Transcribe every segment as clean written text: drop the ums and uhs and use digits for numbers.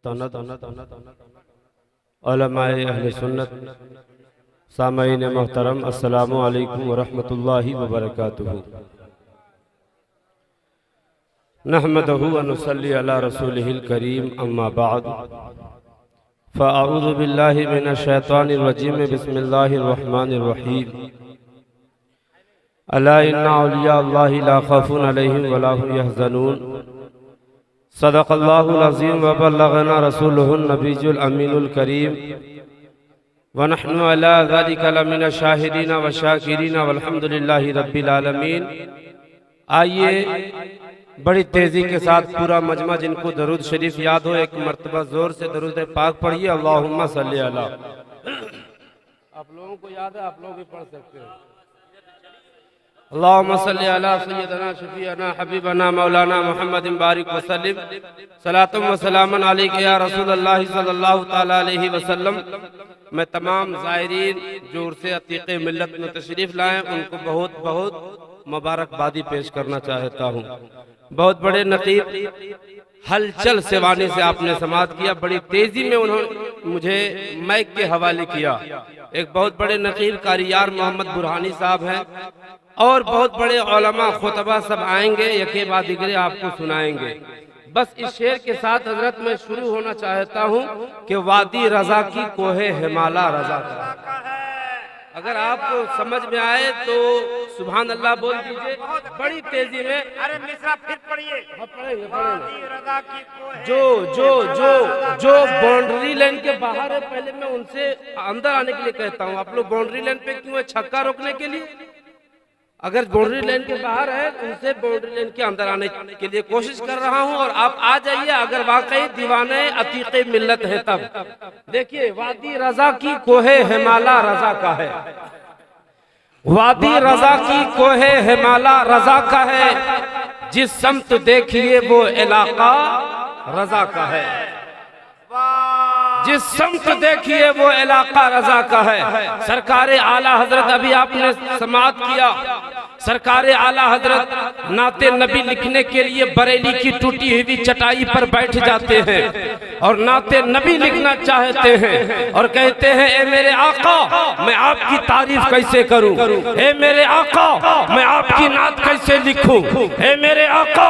मुस्तनद उलमाए अहले सुन्नत सामईन मोहतरम अस्सलामु अलैकुम व रहमतुल्लाहि व बरकातुहू। नहमदहू व नुसल्ली अला रसूलिहिल करीम अम्मा बाद फ़अऊज़ु बिल्लाहि मिनश शैतानिर रजीम बिस्मिल्लाहिर रहमानिर रहीम। अला इन्ना औलिया अल्लाहि ला खौफुन अलैहिम व ला हुम यहज़नून। सदक़ल्लाहुल अज़ीम व बल्लगना रसूलुहुन नबियुल अमीनुल करीम व नहनु अला ज़ालिका लमिन शाहिदीन व शाकिरीन वल्हम्दुलिल्लाहि रब्बिल आलमीन। आइए बड़ी तेजी के साथ पूरा मजमा जिनको दरूद शरीफ याद हो एक मर्तबा जोर से दरूद पाक पढ़िए। अल्लाहुम्मा सल्ली अला। आप लोगों को याद है, आप लोग भी पढ़ सकते हैं। अल्लाहुम्मा सल्ली अला सय्यदना शफीअना हबीबना मौलाना मुहम्मदिन बारिक वसल्लिम सलातुम व सलामन अलैका या रसूलल्लाह सल्लल्लाहु तआला अलैहि वसल्लम। मैं तमाम ज़ायरीन जो उर्से अतीक़े मिल्लत में तशरीफ़ लाए उनको बहुत बहुत मुबारकबादी पेश करना चाहता हूँ। बहुत बड़े नकीब हलचल सेवानी से आपने समाअत किया, बड़ी तेजी में उन्होंने मुझे माइक के हवाले किया। एक बहुत बड़े नकीब कारियार मोहम्मद बुरहानी साहब हैं और बहुत बड़े उलमा खुतबा सब आएंगे, यके बाद दिगरे आपको सुनाएंगे। बस इस शेर के साथ हजरत मैं शुरू होना चाहता हूँ कि वादी रजा की कोहे हिमाला रजा का। अगर आपको समझ में आए तो सुभान अल्लाह बोल दीजिए बड़ी तेजी में। अरे मिश्रा फिर पढ़िए। जो जो जो जो बाउंड्री लाइन के बाहर है पहले मैं उनसे अंदर आने के लिए कहता हूँ। आप लोग बाउंड्री लाइन पे क्यों है? छक्का रोकने के लिए। अगर बाउंड्री लाइन के बाहर है उनसे बाउंड्री लाइन के अंदर आने के लिए कोशिश कर रहा हूं और आप आ जाइए अगर वाकई दीवाने अतीक़े मिल्लत है तब। देखिए वादी रजा की कोहे हिमाला रजा का है। वादी रजा की कोहे हिमाला रजा का है। जिस समत देखिए वो इलाका रजा का है। जिस समत देखिए वो इलाका रजा का है। सरकारे आला हजरत अभी आपने समाअत किया। सरकारे आला हजरत नाते नबी लिखने के लिए बरेली की टूटी हुई चटाई पर बैठ जाते हैं और नाते नबी लिखना चाहते हैं और कहते हैं ए मेरे आका मैं आपकी तारीफ कैसे करूं, ए मेरे आका मैं आपकी नात कैसे लिखूं, ए मेरे आका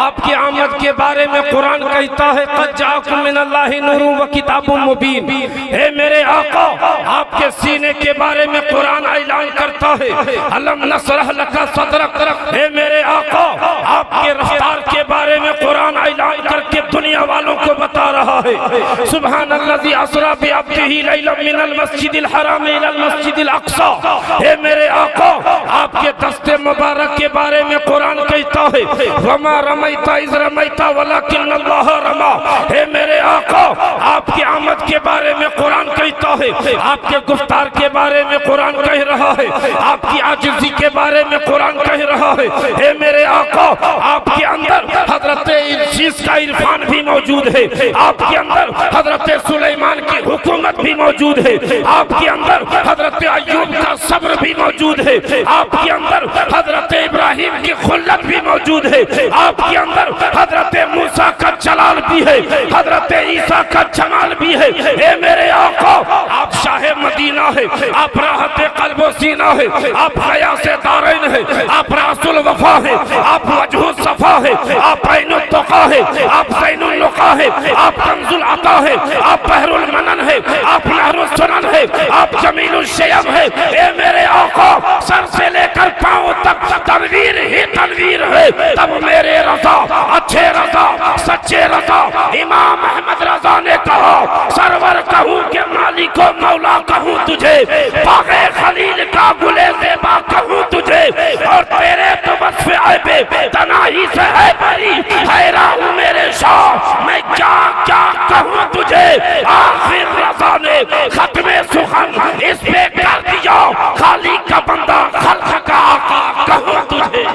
आपकी आमद के बारे में कुरान कहता है क़द जाअकुम मिनल्लाहि नूरुन व किताबुम मुबीन। ए मेरे आका आपके सीने के बारे में कुरान ऐलान करता है अलम नशरह लका सदरक। हे मेरे आका आपके रफ्तार के बारे में कुरान ऐलान करके दुनिया वालों को बता रहा है सुब्हानल्लज़ी अस्रा बिअब्दिही लैलन मिनल मस्जिदिल हराम इलल मस्जिदिल अक़सा। हे मेरे आका आपके दस्ते मुबारक के बारे में कुरान कहता है वमा रमैता इज़ रमैता वलाकिन्नल्लाह रमा। हे मेरे आका आपकी आमद के बारे में कुरान कहता है, आपके गुफ्तार के बारे में कुरान कह रहा है, आपकी आजिज़ी के बारे में कुरान कह रहा है। हे मेरे आका आपके अंदर हजरत इद्रीस का इरफान भी मौजूद है, आपके अंदर हजरत सुलेमान की हुकूमत भी मौजूद है, आपके अंदर हजरत अय्यूब का सब्र भी मौजूद है, आपके अंदर हजरत इब्राहिम की खुल्लत भी मौजूद है, आपके अंदर हजरत मूसा का जलाल भी है, हजरत ईसा का जमाल भी है। हे मेरे आका आप शाहे मदीना है, आप राहत क़ल्बो सीना है, आप हया से दारैन है, आप रासुल वफा है, आप वजहु सफा है, आप ऐनुत तुक़ा है, आप ज़ैनुल लुक़ा है, आप कंजुल अता है, आप बहरुल मनन है, आप नहरुस सुनन है, आप जमीलुल शयम है। ए मेरे आका सर से लेकर पांव तक तनवीर ही तनवीर है। तब मेरे रज़ा अच्छे रज़ा सच्चे रज़ा इमाम अहमद रज़ा ने कहा सरवर कहूँ के मालिक व मौला कहूँ तुझे, बाग़े खलील का गुले ज़ेबा कहूँ तुझे और तेरे तो वस्फ़ ऐबे तनाही से है बरी। हैरान हूँ मेरे शाह मैं क्या क्या कहूँ तुझे। आखिर रज़ा ने खत्मे सुखन इस पे कर दिया खाली का बंदा खल्क़ का आका कहूँ तुझे।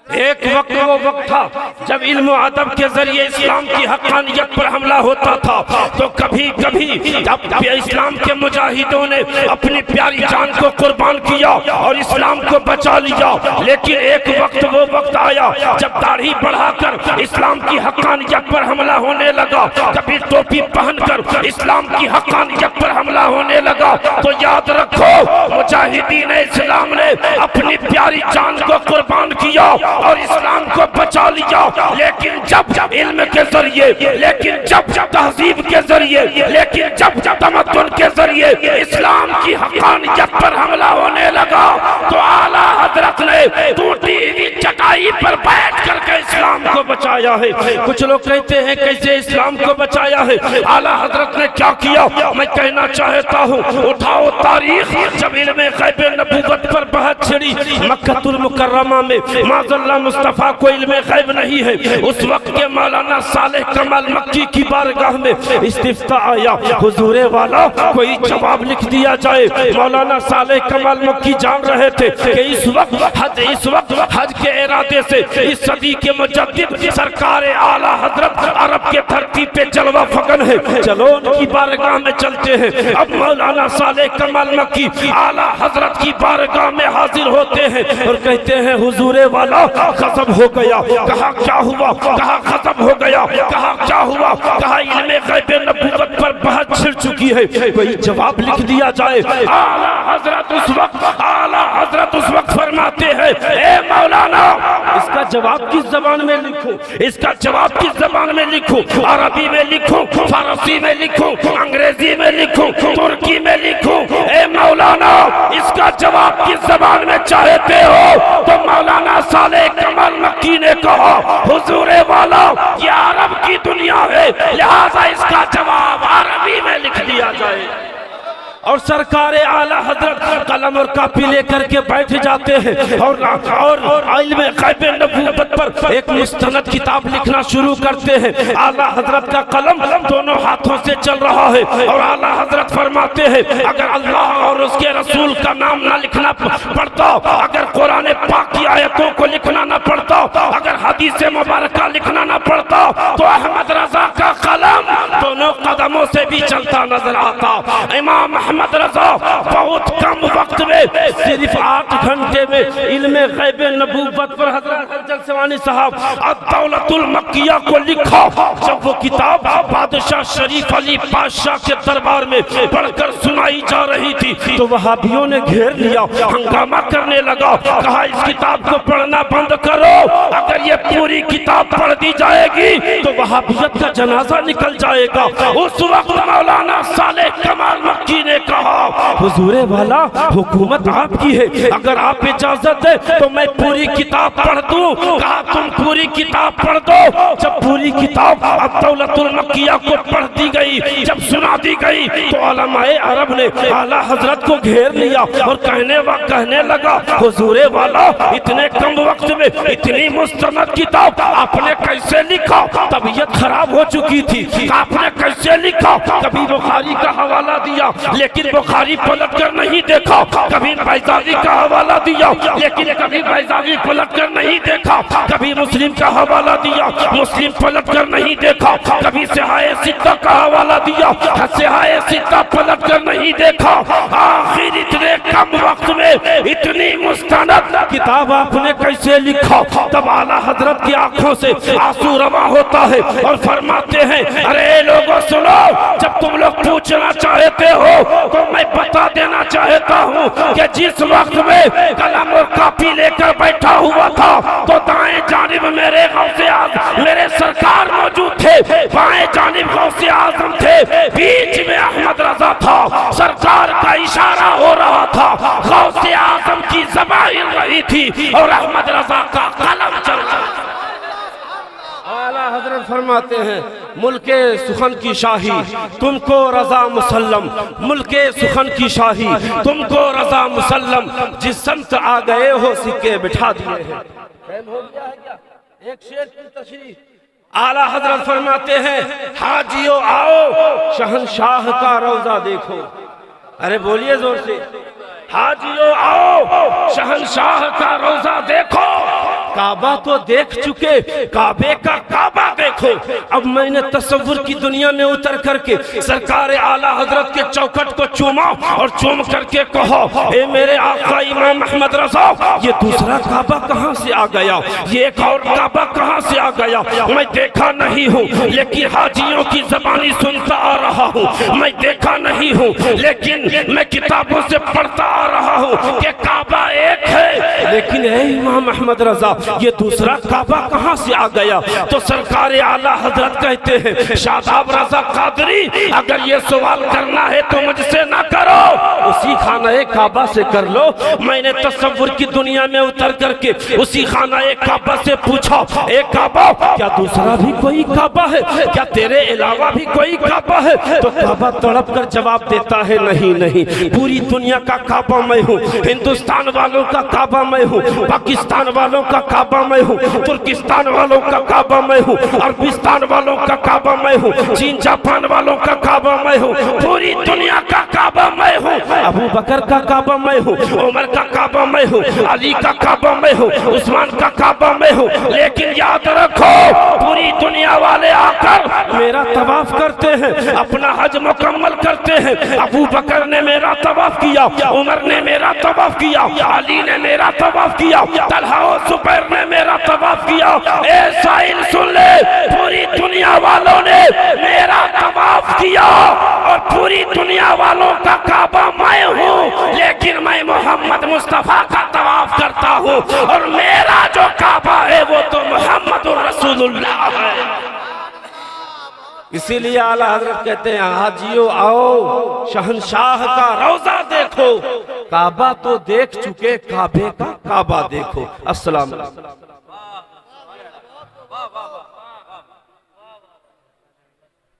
एक वक्त वो वक्त था जब इल्म और अदब के जरिए इस्लाम की हक़ानियत पर हमला होता था, तो कभी कभी जब इस्लाम के मुजाहिदों ने अपनी प्यारी जान को कुर्बान किया और इस्लाम को बचा लिया। लेकिन एक वक्त वो वक्त आया जब दाढ़ी बढ़ाकर इस्लाम की हक़ानियत पर हमला होने लगा, कभी टोपी पहनकर इस्लाम की हक़ानियत पर हमला होने लगा। तो याद रखो, मुजाहिदीन इस्लाम ने अपनी प्यारी जान को कुर्बान किया और इस्लाम को बचा लिया। लेकिन जब इल्म के जरिए, लेकिन जब तहजीब के जरिए, लेकिन जब तमद्दुन के जरिए इस्लाम की हक़ानियत पर हमला होने लगा, तो आला हजरत ने टूटी हुई चटाई पर बैठ करके इस्लाम को बचाया है। कुछ लोग कहते हैं कैसे इस्लाम को बचाया है, आला हजरत ने क्या किया। मैं कहना चाहता हूँ, उठाओ तारीख, जब इल्म गैब नबूवत पर बहस छिड़ी मक्कतुल मुकर्रमा में, माज़अल्लाह मुस्तफ़ा को इल्म गैब नहीं है, उस वक्त के मौलाना सालेह कमाल मक्की की बारगाह में इस्तिफ्ता आया, हुजूरे वाला कोई जवाब लिख दिया जाए। मौलाना सालेह कमाल मक्की जान रहे थे कि इस वक्त हज के इरादे से इस सदी के मुजद्दिद सरकार आला हजरत अरब के धरती पे जलवा फगन है, चलो उनकी बारगाह में चलते हैं। अब मौलाना सालेह कमाल मक्की आला हजरत की बारगाह में हाजिर होते हैं और कहते हैं, हुजूरे वाला खत्म हो गया। कहा क्या हुआ? कहा खत्म हो गया। कहा क्या हुआ? कहा इल्मे गैब नबूवत पर बहस छिड़ चुकी है, कोई जवाब लिख दिया जाए। आला हजरत उस वक्त फरमाते हैं, ए मौलाना, इसका जवाब किस जबान में लिखूं? इसका जवाब किस जबान में लिखूं? अरबी में लिखूं, फारसी में लिखूं, अंग्रेजी में लिखूं, तुर्की में लिखूं? ए मौलाना, इसका जवाब किस जबान में चाहते हो? तो मौलाना सालेह कमाल मक्की ने कहा, हुजूरे वाला, ये अरब की दुनिया है, लिहाजा इसका जवाब अरबी में लिख दिया जाए। और सरकार आला हजरत कलम और कापी लेकर के बैठ जाते हैं और इल्म गैब नबूवत पर एक मुस्तनद किताब लिखना शुरू करते हैं। आला हजरत का कलम दोनों हाथों से चल रहा है और आला हजरत फरमाते हैं, अगर अल्लाह और उसके रसूल का नाम ना लिखना पड़ता, अगर कुरान पाक की आयतों को लिखना ना पड़ता, अगर हदीस मुबारक लिखना ना पड़ता, तो अहमद रजा का कलम दोनों कदमों से भी चलता नजर आता। इमाम अहमद रजा बहुत कम वक्त में, सिर्फ 8 घंटे में इल्मे गैब नबूवत पर हजरत जलसवानी साहब अद-दौलतुल मक्किया को लिखा। जब वो किताब बादशाह शरीफ अली बादशाह के दरबार में पढ़कर सुनाई जा रही थी, तो वहाबियों ने घेर लिया, हंगामा करने लगा। कहा, इस किताब को पढ़ना बंद करो, अगर ये पूरी किताब पढ़ दी जाएगी तो वहाबियत का जनाजा निकल जाएगा। उस वक्त मौलाना सालेह कमाल मक्की ने कहा, हुजूरे वाला, हुकूमत आपकी है, अगर आप इजाजत दे तो मैं पूरी किताब पढ़ दूं। कहा, तुम पूरी किताब पढ़ दो। जब पूरी किताब अद-दौलतुल मक्किया को पढ़ दी गई, जब सुना दी गई, तो उलमाए अरब ने आला हजरत को घेर लिया और कहने लगा, हुजूरे वाला, इतने कम वक्त में इतनी मुस्तनद किताब आपने कैसे लिखा? तबीयत खराब हो चुकी थी, आपने कैसे लिखा? कभी बुखारी का हवाला दिया, लेकिन बुखारी पलट कर नहीं देखा। कभी बैज़ावी का हवाला दिया, लेकिन कभी बैज़ावी पलट कर नहीं देखा। कभी मुस्लिम का हवाला दिया, मुस्लिम पलट कर नहीं देखा। कभी सिहाए सित्ता का हवाला दिया, सिहाए सित्ता पलट कर नहीं देखा। आखिर इतने कम वक्त में इतनी मुस्तनद किताब आपने कैसे लिखा? तब आला हजरत की आंखों से आंसू रवा होता है और फरमाते हैं, अरे लोगों सुनो, जब तुम लोग पूछना चाहते हो तो मैं बता देना चाहता हूँ कि जिस वक्त में कलम और कापी लेकर बैठा हुआ था, तो दाएं जानिब मेरे गौसे आज़म, मेरे सरकार मौजूद थे, बाएं जानिब गौसे आज़म थे, बीच में अहमद रजा था। सरकार का इशारा हो रहा था, गौसे आज़म की ज़बान हिल रही थी और अहमद रजा का कलम चल रहा था। आला हजरत फरमाते हैं, मुल्के सुखन की शाही तुमको रजा मुसल्लम, मुल्के सुखन की शाही तुमको रजा मुसल्लम, जिस संत आ गए हो सिक्के बिठा दिए हैं। हो गया है क्या? एक शेर की तशरीह। आला हजरत फरमाते हैं, हाजियो आओ शहंशाह का रोजा देखो। अरे बोलिए जोर से, हाजियो आओ शहंशाह का रोजा देखो। काबा तो देख चुके, काबे का काबा देखो। अब मैंने तसव्वुर की दुनिया में उतर करके सरकार आला हजरत के चौखट को चूमा और चूम करके कहो, ए मेरे आका इमाम अहमद रज़ा, ये दूसरा काबा कहाँ से आ गया, ये एक और काबा कहाँ से आ गया। मैं देखा नहीं हूँ लेकिन हाजियों की ज़बानी सुनता आ रहा हूँ। मैं देखा नहीं हूँ लेकिन मैं किताबों से पढ़ता आ रहा हूँ कि काबा एक है, लेकिन ए इमाम अहमद रज़ा, ये दूसरा काबा कहाँ से आ गया। तो सरकार आला हजरत कहते हैं, शादाब रज़ा कादरी, अगर ये सवाल करना है तो मुझसे ना करो, उसी खाना काबा से कर लो। मैंने तसव्वुर की दुनिया में उतर करके उसी खाना काबा से पूछा, एक काबा, क्या दूसरा भी कोई काबा है, क्या तेरे अलावा भी कोई काबा है। तो काबा तड़प कर जवाब देता है, नहीं नहीं, पूरी दुनिया का काबा मैं हूँ, हिंदुस्तान वालों का काबा मैं हूँ, पाकिस्तान वालों का काबा मैं हूँ, तुर्किस्तान वालों का काबा मैं हूँ, अरबिस्तान वालों का काबा मैं हूँ, चीन जापान वालों का काबा मैं हूँ, पूरी दुनिया का काबा मैं हूँ। अबू बकर का काबा मैं हूँ, उमर का काबा मैं हूँ, अली का काबा मैं हूँ, उस्मान का काबा मैं हूँ। लेकिन याद रखो, पूरी दुनिया वाले आकर मेरा तवाफ करते हैं, अपना हज मुकम्मल करते हैं। अबू बकर ने मेरा तवाफ किया, उमर ने मेरा तवाफ किया, अली ने मेरा तवाफ किया, तलहा और जुबैर ने मेरा तवाफ किया। ए साहिल सुन ले, पूरी दुनिया वालों ने मेरा तवाफ किया और पूरी दुनिया वालों का काबा मैं हूँ, लेकिन मैं मोहम्मद मुस्तफा का तवाफ करता हूँ और मेरा जो काबा है वो तो मोहम्मद रसूलुल्लाह है। इसीलिए आला हजरत कहते हैं, हाजियो आओ शहंशाह का रोजा देखो, काबा तो देख चुके, काबे का काबा देखो। अस्सलाम वालेकुम।